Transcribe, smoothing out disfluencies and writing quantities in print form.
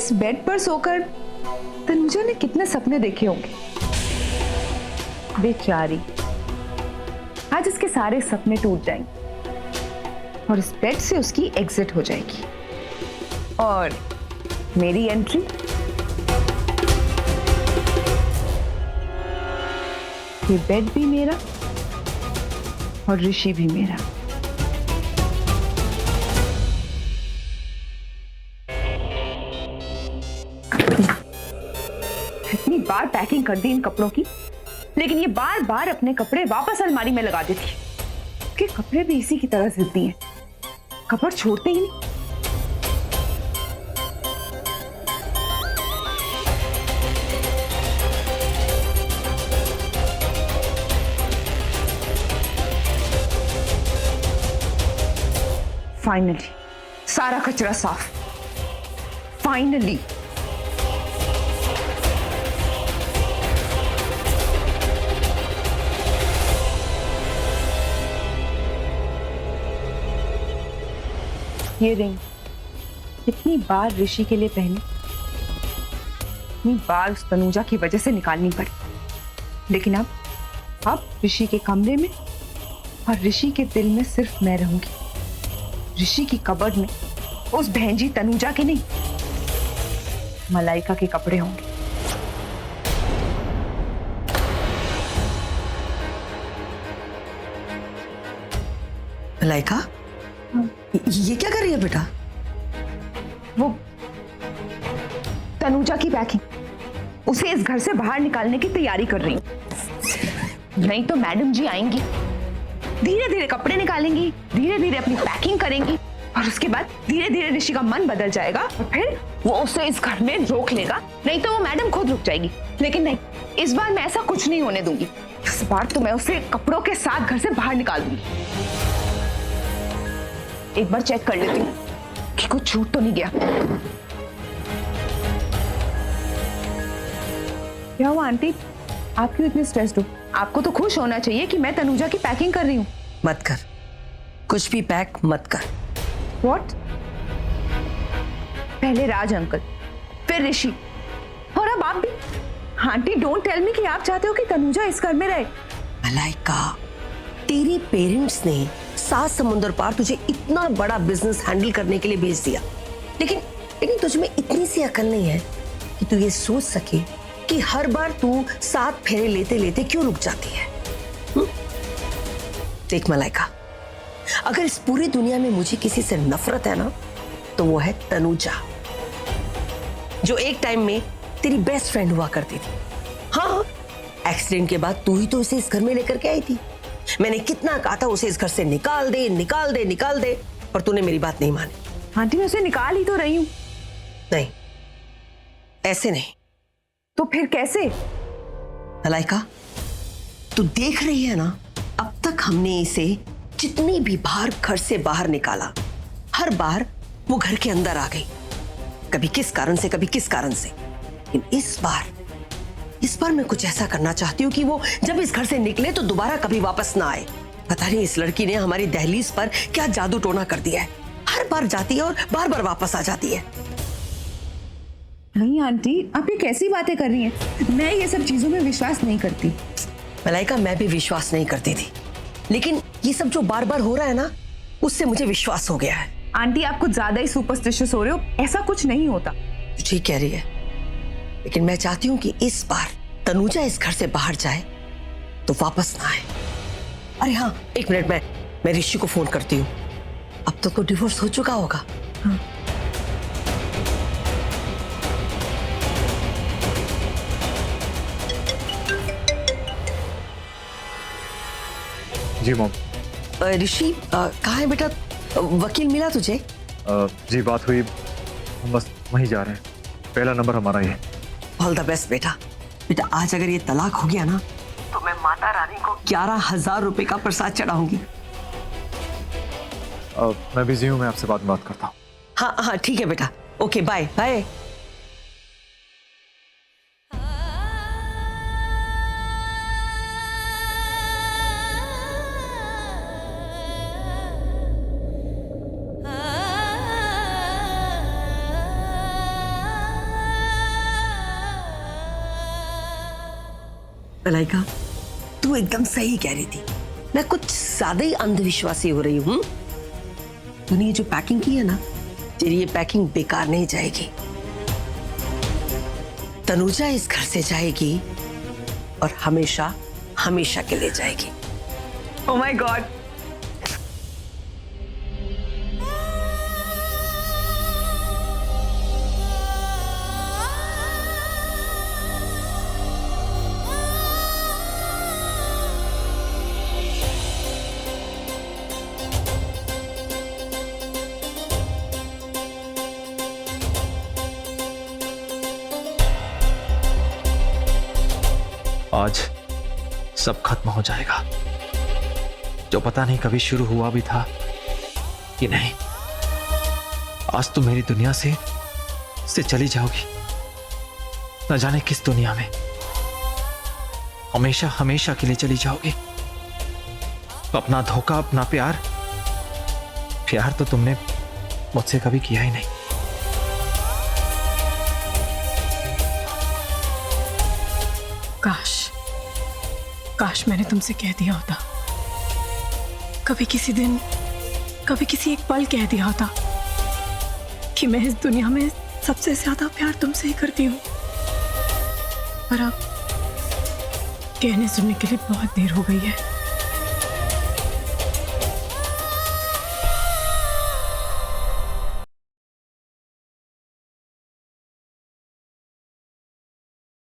इस बेड पर सोकर तनुजा ने कितने सपने देखे होंगे। बेचारी, आज इसके सारे सपने टूट जाएंगे और इस बेड से उसकी एग्जिट हो जाएगी और मेरी एंट्री। ये बेड भी मेरा और ऋषि भी मेरा। इतनी बार पैकिंग कर दी इन कपड़ों की, लेकिन ये बार बार अपने कपड़े वापस अलमारी में लगा देती है। कि कपड़े भी इसी की तरह जिद्दी हैं, कपड़ छोड़ते ही नहीं। फाइनली सारा कचरा साफ। फाइनली ये रिंग इतनी बार ऋषि के लिए पहनी, इतनी बार उस तनुजा की वजह से निकालनी पड़ी, लेकिन अब ऋषि के कमरे में और ऋषि के दिल में सिर्फ मैं रहूंगी। ऋषि की कबर्ड में उस बहनजी तनुजा के नहीं, मलाइका के कपड़े होंगे। मलाइका, ये क्या कर रही है बेटा? वो तनुजा की पैकिंग, उसे इस घर से बाहर निकालने की तैयारी कर रही हूं। नहीं तो मैडम जी आएंगी, धीरे धीरे कपड़े निकालेंगी, धीरे धीरे अपनी पैकिंग करेंगी और उसके बाद धीरे धीरे ऋषि का मन बदल जाएगा और फिर वो उसे इस घर में रोक लेगा। नहीं तो वो मैडम खुद रुक जाएगी। लेकिन नहीं, इस बार मैं ऐसा कुछ नहीं होने दूंगी। इस बार तो मैं उसे कपड़ों के साथ घर से बाहर निकाल दूंगी। एक बार चेक कर लेती हूँ कि कुछ छूट तो नहीं गया। क्या हुआ आंटी, आप क्यों इतने स्ट्रेस्ड हो? आपको तो खुश होना चाहिए कि मैं तनुजा की पैकिंग कर रही हूँ। मत कर, कुछ भी पैक मत कर। What? पहले राज अंकल, फिर ऋषि और अब आप भी। आंटी डोंट टेल मी कि आप चाहते हो कि तनुजा इस घर में रहे। मलाइका, तेरे पेरेंट्स ने 7 समुंदर पार तुझे इतना बड़ा बिजनेस हैंडल करने के लिए भेज दिया, लेकिन तुझ में इतनी सी अकल नहीं है कि तू ये सोच सके कि हर बार तू 7 फेरे लेते लेते क्यों रुक जाती है। देख मलाइका, अगर इस पूरी दुनिया में मुझे किसी से नफरत है ना, तो वो है तनुजा, जो एक टाइम में तेरी बेस्ट फ्रेंड हुआ करती थी। हाँ, एक्सीडेंट के बाद तू ही तो उसे इस घर में लेकर के आई थी। मैंने कितना कहा था उसे इस घर से निकाल दे, निकाल दे, निकाल दे, पर तूने मेरी बात नहीं मानी। आंटी मैं उसे निकाल ही तो रही हूँ। नहीं, ऐसे नहीं। तो फिर कैसे? मलाइका, तू देख रही है ना, अब तक हमने इसे जितनी भी बार घर से बाहर निकाला, हर बार वो घर के अंदर आ गई, कभी किस कारण से, कभी किस कारण से। लेकिन इस बार मैं कुछ ऐसा करना चाहती हूँ कि वो जब इस घर से निकले तो दोबारा कभी वापस ना आए। पता नहीं इस लड़की ने हमारी दहलीज पर क्या जादू टोना कर दिया है। हर बार जाती है और बार बार वापस आ जाती है। नहीं आंटी, आप ये कैसी बातें कर रही हैं? मैं ये सब चीजों में विश्वास नहीं करती। मलाइका, मैं भी विश्वास नहीं करती थी, लेकिन ये सब जो बार बार हो रहा है ना, उससे मुझे विश्वास हो गया है। आंटी आप कुछ ज्यादा ही सुपरस्टिशियस हो रहे हो, ऐसा कुछ नहीं होता। तो ठीक कह रही है, लेकिन मैं चाहती हूँ कि इस बार तनुजा इस घर से बाहर जाए तो वापस ना आए। अरे हाँ, एक मिनट, मैं ऋषि को फोन करती हूँ। अब तो डिवोर्स हो चुका होगा। हाँ। जी मॉम। ऋषि कहाँ है बेटा? वकील मिला तुझे? जी बात हुई, हम बस वहीं जा रहे हैं। पहला नंबर हमारा ही है। ऑल द बेस्ट बेटा। बेटा आज अगर ये तलाक हो गया ना, तो मैं माता रानी को 11,000 रुपए का प्रसाद चढ़ाऊंगी। मैं बिजी हूँ, मैं आपसे बाद में बात करता हूँ। हाँ हाँ ठीक है बेटा, ओके बाय बाय। मलाइका, तू एकदम सही कह रही थी। मैं कुछ ज्यादा ही अंधविश्वासी हो रही हूँ। तूने ये जो पैकिंग की है ना, तेरी ये पैकिंग बेकार नहीं जाएगी। तनुजा इस घर से जाएगी और हमेशा हमेशा के लिए जाएगी। Oh my God! आज सब खत्म हो जाएगा, जो पता नहीं कभी शुरू हुआ भी था कि नहीं। आज तुम मेरी दुनिया से चली जाओगी, न जाने किस दुनिया में, हमेशा हमेशा के लिए चली जाओगी। अपना धोखा, अपना प्यार तो तुमने मुझसे कभी किया ही नहीं। काश मैंने तुमसे कह दिया होता, कभी किसी दिन, कभी किसी एक पल कह दिया होता कि मैं इस दुनिया में सबसे ज्यादा प्यार तुमसे ही करती हूँ। पर अब कहने सुनने के लिए बहुत देर हो गई है।